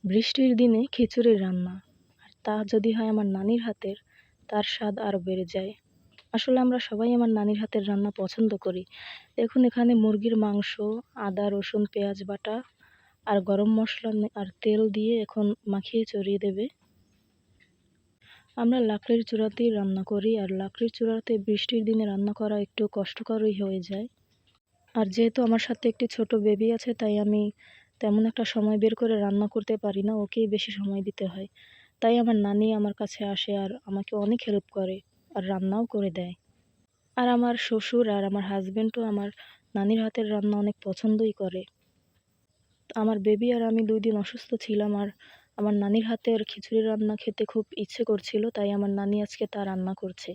বৃষ্টির দিনে খিচুড়ির রান্না, আর তা যদি হয় আমার নানির হাতের, তার স্বাদ আরও বেড়ে যায়। আসলে আমরা সবাই আমার নানির হাতের রান্না পছন্দ করি। দেখুন এখানে মুরগির মাংস, আদা রসুন পেঁয়াজ বাটা আর গরম মশলা আর তেল দিয়ে এখন মাখিয়ে চড়িয়ে দেবে। আমরা লাকড়ির চুলাতেই রান্না করি, আর লাকড়ির চুলাতে বৃষ্টির দিনে রান্না করা একটু কষ্টকরই হয়ে যায়। আর যেহেতু আমার সাথে একটি ছোট বেবি আছে, তাই আমি তেমন একটা সময় বের করে রান্না করতে পারি না, ওকেই বেশি সময় দিতে হয়। তাই আমার নানি আমার কাছে আসে আর আমাকে অনেক হেল্প করে, আর রান্নাও করে দেয়। আর আমার শ্বশুর আর আমার হাজবেন্ডও আমার নানির হাতের রান্না অনেক পছন্দই করে। আমার বেবি আর আমি 2 দিন অসুস্থ ছিলাম, আর আমার নানির হাতের খিচুড়ি রান্না খেতে খুব ইচ্ছে করছিল, তাই আমার নানি আজকে তা রান্না করছে।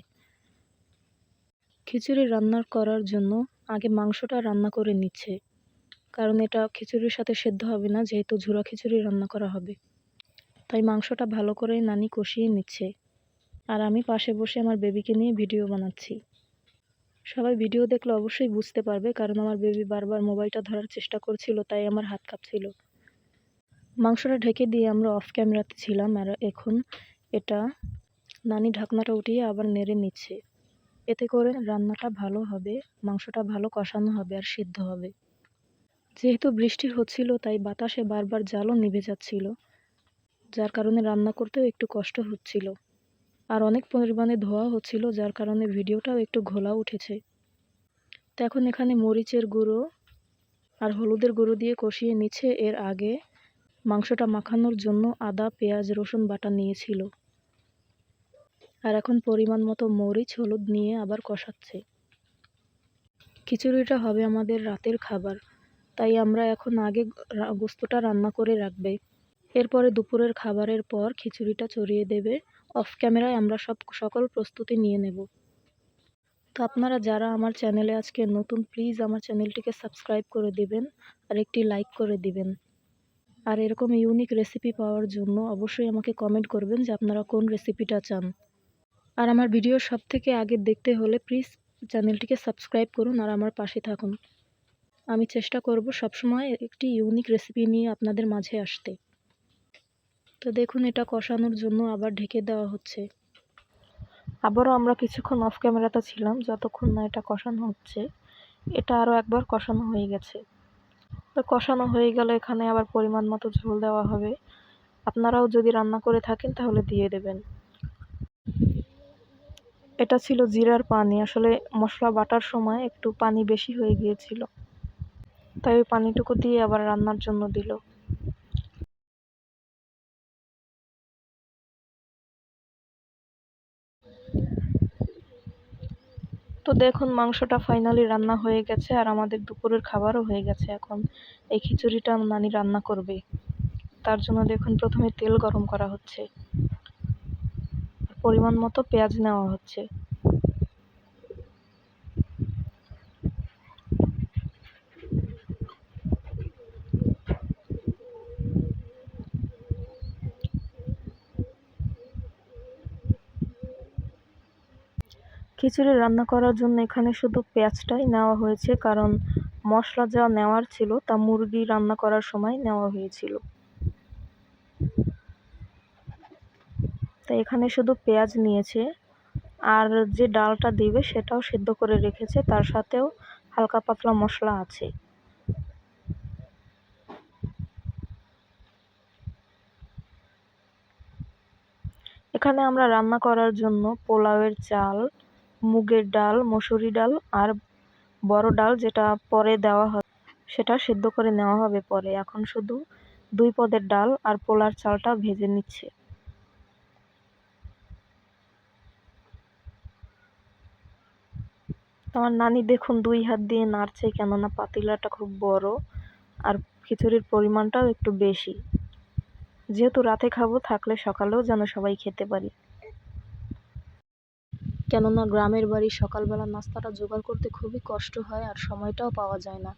খিচুড়ি রান্না করার জন্য আগে মাংসটা রান্না করে নিচ্ছে, কারণ এটা খিচুড়ির সাথে সেদ্ধ হবে না, যেহেতু ঝুরা খিচুড়ি রান্না করা হবে। তাই মাংসটা ভালো করে নানি কষিয়ে নিচ্ছে, আর আমি পাশে বসে আমার বেবিকে নিয়ে ভিডিও বানাচ্ছি। সবাই ভিডিও দেখলে অবশ্যই বুঝতে পারবে, কারণ আমার বেবি বারবার মোবাইলটা ধরার চেষ্টা করছিল, তাই আমার হাত কাঁপছিল। মাংসটা ঢেকে দিয়ে আমরা অফ ক্যামেরাতে ছিলাম, আর এখন এটা নানি ঢাকনাটা উঠিয়ে আবার নেড়ে নিচ্ছে। এতে করে রান্নাটা ভালো হবে, মাংসটা ভালো কষানো হবে আর সিদ্ধ হবে। যেহেতু বৃষ্টি হচ্ছিল, তাই বাতাসে বারবার জালও নিভে যাচ্ছিল, যার কারণে রান্না করতেও একটু কষ্ট হচ্ছিল। আর অনেক পরিমাণে ধোঁয়া হচ্ছিল, যার কারণে ভিডিওটাও একটু ঘোলা উঠেছে। তো এখন এখানে মরিচের গুঁড়ো আর হলুদের গুঁড়ো দিয়ে কষিয়ে নিচ্ছে। এর আগে মাংসটা মাখানোর জন্য আদা পেঁয়াজ রসুন বাটা নিয়েছিল, আর এখন পরিমাণ মতো মরিচ হলুদ নিয়ে আবার কষাচ্ছে। খিচুড়িটা হবে আমাদের রাতের খাবার, তাই আমরা এখন আগে গোস্তটা রান্না করে রাখবে। এরপরে দুপুরের খাবারের পর খিচুড়িটা চড়িয়ে দেবে। অফ ক্যামেরায় আমরা সকল প্রস্তুতি নিয়ে নেব। তো আপনারা যারা আমার চ্যানেলে আজকে নতুন, প্লিজ আমার চ্যানেলটিকে সাবস্ক্রাইব করে দিবেন আর একটি লাইক করে দিবেন। আর এরকম ইউনিক রেসিপি পাওয়ার জন্য অবশ্যই আমাকে কমেন্ট করবেন যে আপনারা কোন রেসিপিটা চান। আর আমার ভিডিও সবথেকে আগে দেখতে হলে প্লিজ চ্যানেলটিকে সাবস্ক্রাইব করুন আর আমার পাশে থাকুন। আমি চেষ্টা করব সবসময় একটি ইউনিক রেসিপি নিয়ে আপনাদের মাঝে আসতে। তো দেখুন এটা কষানোর জন্য আবার ঢেকে দেওয়া হচ্ছে। আবারও আমরা কিছুক্ষণ অফ ক্যামেরাতে ছিলাম, যতক্ষণ না এটা কষানো হচ্ছে। এটা আরও একবার কষানো হয়ে গেছে। তো কষানো হয়ে গেলে এখানে আবার পরিমাণ মতো ঝোল দেওয়া হবে। আপনারাও যদি রান্না করে থাকেন তাহলে দিয়ে দেবেন। এটা ছিল জিরার পানি, আসলে মশলা বাটার সময় একটু পানি বেশি হয়ে গিয়েছিল, তাই ওই পানিটুকু দিয়ে আবার রান্নার জন্য দিল। তো দেখুন মাংসটা ফাইনালি রান্না হয়ে গেছে, আর আমাদের দুপুরের খাবারও হয়ে গেছে। এখন এই খিচুড়িটা নানি রান্না করবে, তার জন্য দেখুন প্রথমে তেল গরম করা হচ্ছে, পরিমাণ মতো পেঁয়াজ নেওয়া হচ্ছে। খিচুড়ি রান্না করার জন্য এখানে শুধু পেঁয়াজটাই নেওয়া হয়েছে, কারণ মশলা যা নেওয়ার ছিল তা মুরগি রান্না করার সময় নেওয়া হয়েছিল, তাই এখানে শুধু পেঁয়াজ নিয়েছে। আর যে ডালটা দিবে সেটাও সেদ্ধ করে রেখেছে, তার সাথেও হালকা পাতলা মশলা আছে। এখানে আমরা রান্না করার জন্য পোলাওয়ের চাল, মুগের ডাল, মসুরি ডাল আর বড় ডাল যেটা পরে দেওয়া হয় সেটা সেদ্ধ করে নেওয়া হবে পরে। এখন শুধু 2 পদের ডাল আর পোলার চালটা ভেজে নিচ্ছে। আমার নানি দেখুন 2 হাত দিয়ে নাড়ছে, কেননা পাতিলাটা খুব বড় আর খিচুড়ির পরিমাণটাও একটু বেশি। যেহেতু রাতে খাবো, থাকলে সকালেও যেন সবাই খেতে পারি, কেননা গ্রামের বাড়ি সকালবেলা নাস্তাটা জোগাড় করতে খুবই কষ্ট হয় আর সময়টাও পাওয়া যায় না।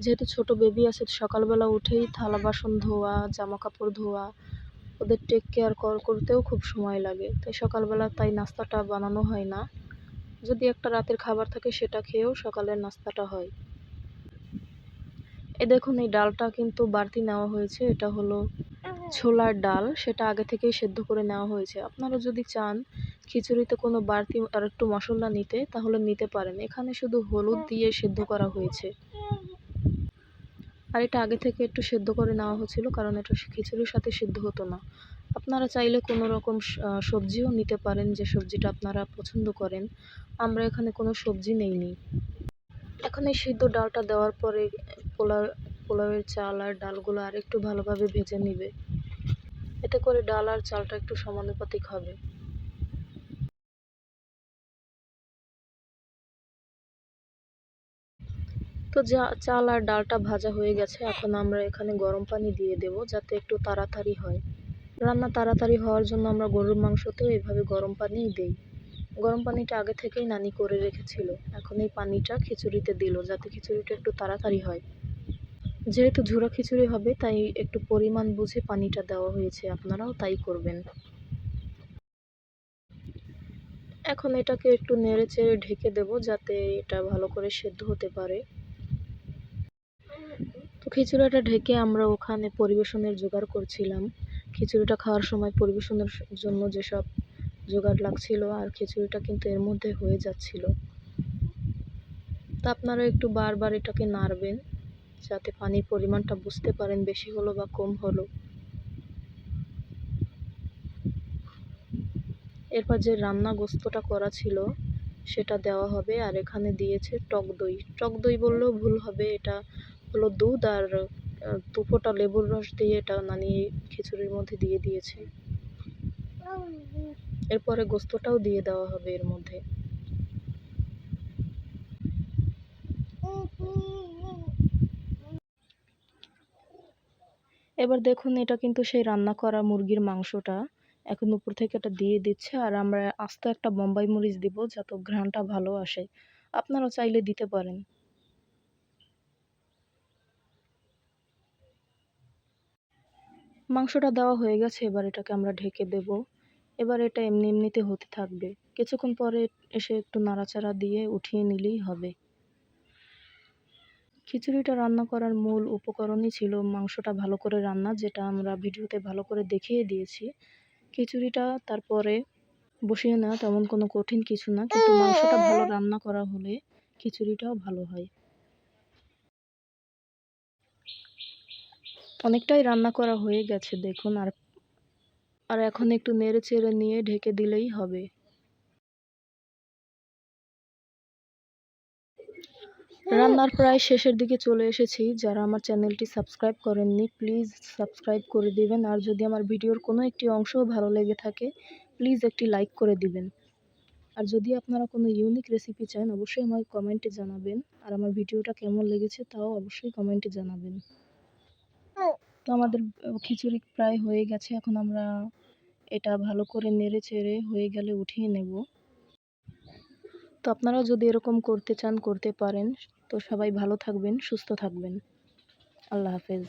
যেহেতু ছোট বেবি আছে, সকালবেলা উঠেই থালা বাসন ধোয়া, জামা কাপড় ধোয়া, ওদের টেক কেয়ার করতেও খুব সময় লাগে, তাই সকালবেলা নাস্তাটা বানানো হয় না। যদি একটা রাতের খাবার থাকে সেটা খেয়েও সকালের নাস্তাটা হয়। দেখুন এই ডালটা কিন্তু বাড়তি নেওয়া হয়েছে, এটা হলো ছোলার ডাল সেটা আগে থেকেই সেদ্ধ করে নেওয়া হয়েছে। আপনারা যদি চান খিচুড়িতে কোনো বাড়তি আর একটু মশলা নিতে তাহলে নিতে পারেন। এখানে শুধু হলুদ দিয়ে সেদ্ধ করা হয়েছে। আর এটা আগে থেকে একটু সেদ্ধ করে নেওয়া হয়েছিল, কারণ এটা খিচুড়ির সাথে সিদ্ধ হতো না। আপনারা চাইলে কোনো রকম সবজিও নিতে পারেন, যে সবজিটা আপনারা পছন্দ করেন। আমরা এখানে কোনো সবজি নেইনি। এখন এই সিদ্ধ ডালটা দেওয়ার পরে পোলাওয়ের চাল আর ডালগুলো আর একটু ভালোভাবে ভেজে নিবে। এতে করে ডাল আর চালটা একটু সমানুপাতিক হবে। তো চাল আর ডালটা ভাজা হয়ে গেছে। এখন আমরা এখানে গরম পানি দিয়ে দেব, যাতে একটু তাড়াতাড়ি হয়। রান্না তাড়াতাড়ি হওয়ার জন্য আমরা গরুর মাংসতেও এভাবে গরম পানিই দেই। গরম পানিটা আগে থেকেই নানি করে রেখেছিল। এখন এই পানিটা খিচুড়িতে দিল, যাতে খিচুড়িটা একটু তাড়াতাড়ি হয়। যেহেতু ঝুরা খিচুড়ি হবে, তাই একটু পরিমাণ বুঝে পানিটা দেওয়া হয়েছে। আপনারাও তাই করবেন। এখন এটাকে একটু নেড়ে চেড়ে ঢেকে দেব, যাতে এটা ভালো করে সেদ্ধ হতে পারে। তো খিচুড়িটা ঢেকে আমরা ওখানে পরিবেশনের জোগাড় করছিলাম। খিচুড়িটা খাওয়ার সময় পরিবেশনের জন্য যেসব জোগাড় লাগছিল, আর খিচুড়িটা কিন্তু এর মধ্যে হয়ে যাচ্ছিল। তা আপনারা একটু বারবার এটাকে নাড়বেন, যাতে পানির পরিমাণটা বুঝতে পারেন বেশি হলো বা কম হলো। এরপর যে রান্না গোস্তটা করা ছিল সেটা দেওয়া হবে। আর এখানে দিয়েছে টক দই। টক দই বললেও ভুল হবে, এটা হলো দুধ আর 2 ফোঁটা লেবুর রস দিয়ে এটা নানি খিচুড়ির মধ্যে দিয়ে দিয়েছে। এরপরে গোস্তটাও দিয়ে দেওয়া হবে এর মধ্যে। এবার দেখুন, এটা কিন্তু সেই রান্না করা মুরগির মাংসটা এখন উপর থেকে এটা দিয়ে দিচ্ছে। আর আমরা আস্ত একটা বোম্বাই মরিচ দিব, যাতে ঘ্রাণটা ভালো আসে। আপনারা চাইলে দিতে পারেন। মাংসটা দেওয়া হয়ে গেছে, এবার এটাকে আমরা ঢেকে দেব। এবার এটা এমনি এমনিতে হতে থাকবে। কিছুক্ষণ পরে এসে একটু নাড়াচাড়া দিয়ে উঠিয়ে নিলেই হবে। খিচুড়িটা রান্না করার মূল উপকরণই ছিল মাংসটা ভালো করে রান্না, যেটা আমরা ভিডিওতে ভালো করে দেখিয়ে দিয়েছি। খিচুড়িটা তারপরে বসিয়ে নেওয়া তেমন কোনো কঠিন কিছু না, কিন্তু মাংসটা ভালো রান্না করা হলে খিচুড়িটাও ভালো হয়। অনেকটাই রান্না করা হয়ে গেছে দেখুন। আর এখন একটু নেড়ে চেড়ে নিয়ে ঢেকে দিলেই হবে। রান্নার প্রায় শেষের দিকে চলে এসেছি। যারা আমার চ্যানেলটি সাবস্ক্রাইব করেননি, প্লিজ সাবস্ক্রাইব করে দিবেন। আর যদি আমার ভিডিওর কোনো একটি অংশও ভালো লেগে থাকে, প্লিজ একটি লাইক করে দিবেন। আর যদি আপনারা কোনো ইউনিক রেসিপি চান, অবশ্যই আমাকে কমেন্টে জানাবেন। আর আমার ভিডিওটা কেমন লেগেছে তাও অবশ্যই কমেন্টে জানাবেন। তো আমাদের খিচুড়ি প্রায় হয়ে গেছে। এখন আমরা এটা ভালো করে নেড়ে চেড়ে হয়ে গেলে উঠিয়ে নেব। তো আপনারাও যদি এরকম করতে চান করতে পারেন। তো সবাই ভালো থাকবেন, সুস্থ থাকবেন। আল্লাহ হাফেজ।